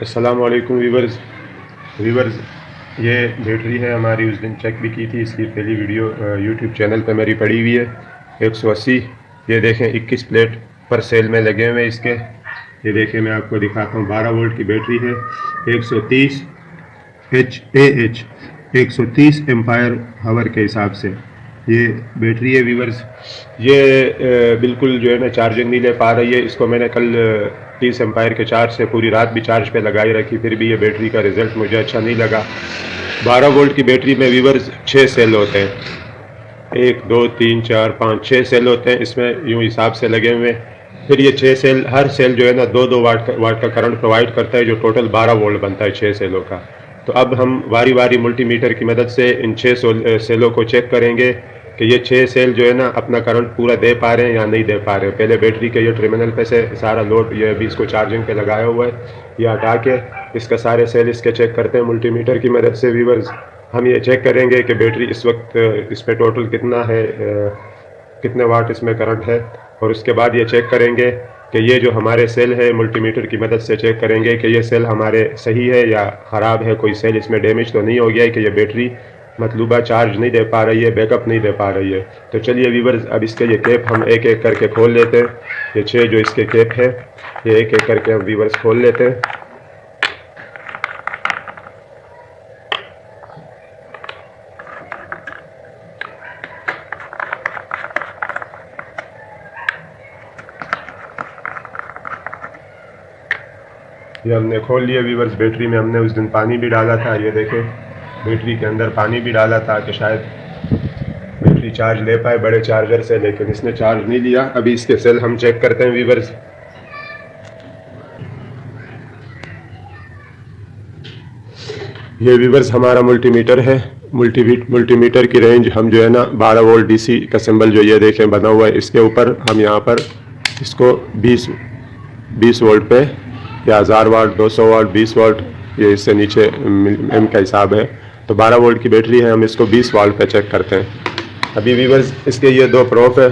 अस्सलामुअलैकुम viewers. Viewers, ये battery है हमारी, उस दिन चेक भी की थी, इसकी पहली वीडियो यूट्यूब चैनल पे मेरी पड़ी हुई है। 180, ये देखें 21 प्लेट पर सेल में लगे हुए हैं इसके। ये देखें, मैं आपको दिखाता हूँ, 12 वोल्ट की बैटरी है, 130 एच 130 एम्पायर हावर के हिसाब से ये बैटरी है वीवर्स। ये बिल्कुल जो है ना चार्जिंग नहीं ले पा रही है। इसको मैंने कल 30 एम्पायर के चार्ज से पूरी रात भी चार्ज पे लगाई रखी, फिर भी ये बैटरी का रिज़ल्ट मुझे अच्छा नहीं लगा। 12 वोल्ट की बैटरी में वीवर्स 6 सेल होते हैं, 1 2 3 4 5 6 सेल होते हैं इसमें, यूँ हिसाब से लगे हुए हैं। फिर ये 6 सेल, हर सेल जो है ना 2-2 वाट का करंट प्रोवाइड करता है, जो टोटल 12 वोल्ट बनता है 6 सेलों का। तो अब हम वारी वारी मल्टीमीटर की मदद से इन 6 सेलों को चेक करेंगे कि ये 6 सेल जो है ना अपना करंट पूरा दे पा रहे हैं या नहीं दे पा रहे हैं। पहले बैटरी के ये टर्मिनल पे से सारा लोड, ये अभी इसको चार्जिंग पे लगाया हुआ है, ये हटा के इसका सारे सेल इसके चेक करते हैं मल्टीमीटर की मदद से। व्यूअर्स, हम ये चेक करेंगे कि बैटरी इस वक्त इस पर टोटल कितना है, कितने वाट इसमें करंट है, और उसके बाद ये चेक करेंगे कि ये जो हमारे सेल है, मल्टीमीटर की मदद से चेक करेंगे कि ये सेल हमारे सही है या ख़राब है, कोई सेल इसमें डैमेज तो नहीं हो गया है कि ये बैटरी मतलूबा चार्ज नहीं दे पा रही है, बैकअप नहीं दे पा रही है। तो चलिए व्यूअर्स, अब इसके ये कैप हम एक एक करके खोल लेते हैं। ये 6 जो इसके कैप है, ये एक एक करके हम व्यूअर्स खोल लेते हैं। ये हमने खोल लिया व्यूअर्स। बैटरी में हमने उस दिन पानी भी डाला था, ये देखें बैटरी के अंदर पानी भी डाला था कि शायद बैटरी चार्ज ले पाए बड़े चार्जर से, लेकिन इसने चार्ज नहीं लिया। अभी इसके सेल हम चेक करते हैं व्यूअर्स। ये व्यूअर्स हमारा मल्टीमीटर है। मल्टीमीटर की रेंज हम जो है ना 12 वोल्ट डीसी का सिंबल जो ये देखें बना हुआ है, इसके ऊपर हम यहाँ पर इसको 20 वोल्ट पे, या 1000 वाट, 200 वाट, 20 वाट, ये इससे नीचे एम का हिसाब है। तो 12 वोल्ट की बैटरी है, हम इसको 20 वाट पे चेक करते हैं। अभी व्यूअर्स, इसके ये 2 प्रूफ है,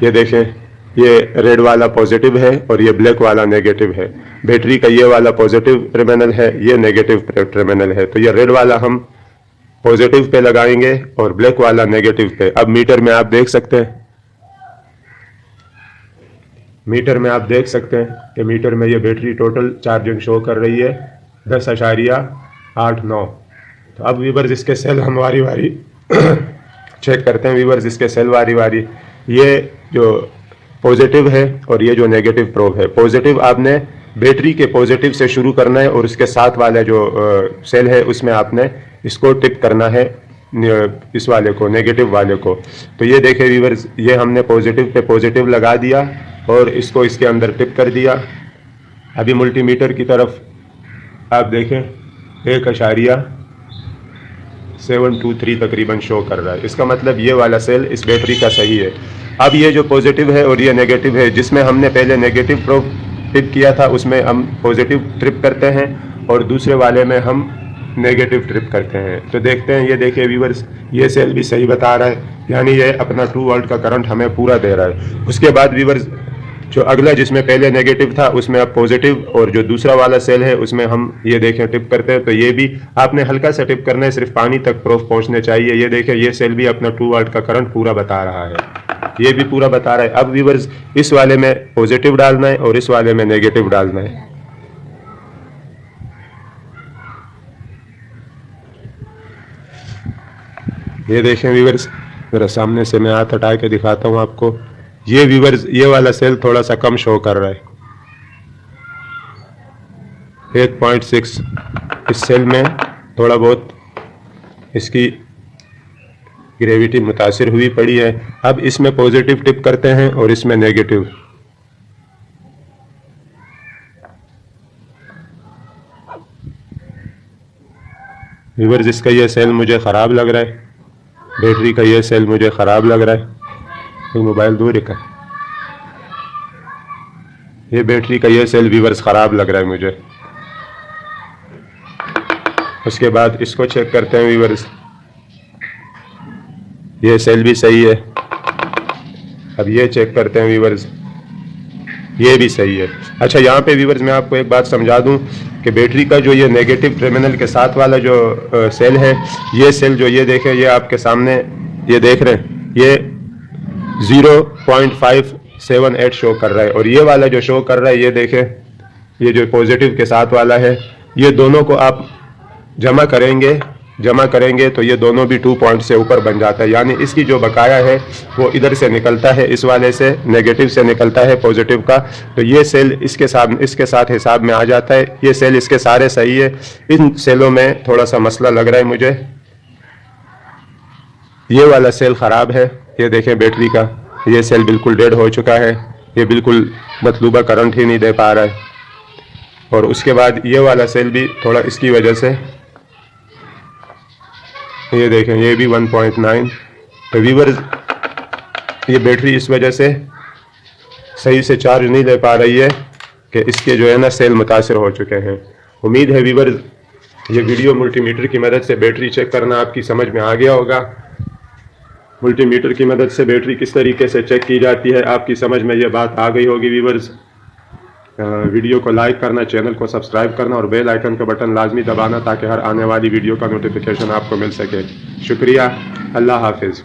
ये देखें, ये रेड वाला पॉजिटिव है और ये ब्लैक वाला नेगेटिव है। बैटरी का ये वाला पॉजिटिव टर्मिनल है, ये नेगेटिव टर्मिनल है। तो ये रेड वाला हम पॉजिटिव पे लगाएंगे और ब्लैक वाला नेगेटिव पे। अब मीटर में आप देख सकते हैं, कि मीटर में ये बैटरी टोटल चार्जिंग शो कर रही है 10.89। तो अब व्यूअर्स, इसके सेल हम वारी वारी चेक करते हैं व्यूअर्स, इसके सेल वारी वारी। ये जो पॉजिटिव है और ये जो नेगेटिव प्रोब है। पॉजिटिव आपने बैटरी के पॉजिटिव से शुरू करना है और उसके साथ वाला जो सेल है उसमें आपने इसको टिप करना है, इस वाले को, नेगेटिव वाले को। तो ये देखें व्यूअर्स, ये हमने पॉजिटिव पे पॉजिटिव लगा दिया और इसको इसके अंदर टिप कर दिया। अभी मल्टीमीटर की तरफ आप देखें, 1.723 तकरीबन शो कर रहा है। इसका मतलब ये वाला सेल इस बैटरी का सही है। अब ये जो पॉजिटिव है और ये नेगेटिव है, जिसमें हमने पहले नेगेटिव प्रोब टिप किया था उसमें हम पॉजिटिव ट्रिप करते हैं और दूसरे वाले में हम नेगेटिव ट्रिप करते हैं। तो देखते हैं, ये देखिए व्यूअर्स, ये सेल भी सही बता रहा है, यानी ये अपना 2 वोल्ट का करंट हमें पूरा दे रहा है। उसके बाद व्यूअर्स, जो अगला जिसमें पहले नेगेटिव था उसमें अब पॉजिटिव, और जो दूसरा वाला सेल है उसमें हम ये देखें टिप करते हैं। तो ये भी आपने हल्का सा टिप करना है, सिर्फ पानी तक प्रूफ पहुंचने चाहिए। ये देखें, ये सेल भी अपना 2 वाट का करंट पूरा बता रहा है, ये भी पूरा बता रहा है। अब व्यूअर्स, इस वाले में पॉजिटिव डालना है और इस वाले में नेगेटिव डालना है। ये देखें व्यूअर्स, जरा सामने से मैं हाथ हटा के दिखाता हूँ आपको। ये व्यूअर्स, ये वाला सेल थोड़ा सा कम शो कर रहा है, 1.6। इस सेल में थोड़ा बहुत इसकी ग्रेविटी मुतासिर हुई पड़ी है। अब इसमें पॉजिटिव टिप करते हैं और इसमें नेगेटिव। व्यूअर्स, इसका ये सेल मुझे ख़राब लग रहा है, बैटरी का ये सेल मुझे ख़राब लग रहा है। तो मोबाइल दूर रखा, ये बैटरी का ये सेल व्यूअर्स ख़राब लग रहा है मुझे। उसके बाद इसको चेक करते हैं व्यूअर्स, ये सेल भी सही है। अब ये चेक करते हैं व्यूअर्स, ये भी सही है। अच्छा, यहाँ पे व्यूअर्स मैं आपको एक बात समझा दूँ कि बैटरी का जो ये नेगेटिव टर्मिनल के साथ वाला जो सेल है, ये सेल जो ये देखें, ये आपके सामने ये देख रहे हैं, ये 0.578 शो कर रहा है, और ये वाला जो शो कर रहा है ये देखें, ये जो पॉजिटिव के साथ वाला है, ये दोनों को आप जमा करेंगे तो ये दोनों भी 2 पॉइंट से ऊपर बन जाता है। यानी इसकी जो बकाया है वो इधर से निकलता है, इस वाले से नेगेटिव से निकलता है पॉजिटिव का, तो ये सेल इसके साथ हिसाब में आ जाता है। ये सेल इसके सारे सही है, इन सेलों में थोड़ा सा मसला लग रहा है मुझे। ये वाला सेल ख़राब है, ये देखें बैटरी का, ये सेल बिल्कुल डेड हो चुका है, ये बिल्कुल मतलूबा करंट ही नहीं दे पा रहा है। और उसके बाद ये वाला सेल भी थोड़ा इसकी वजह से, ये देखें, ये भी 1.9। तो व्यूअर्स, ये बैटरी इस वजह से सही से चार्ज नहीं ले पा रही है कि इसके जो है ना सेल मुतासर हो चुके हैं। उम्मीद है व्यूअर्स ये वीडियो मल्टीमीटर की मदद से बैटरी चेक करना आपकी समझ में आ गया होगा। मल्टीमीटर की मदद से बैटरी किस तरीके से चेक की जाती है आपकी समझ में ये बात आ गई होगी व्यूअर्स। वीडियो को लाइक करना, चैनल को सब्सक्राइब करना और बेल आइकन का बटन लाजमी दबाना ताकि हर आने वाली वीडियो का नोटिफिकेशन आपको मिल सके। शुक्रिया, अल्लाह हाफिज़।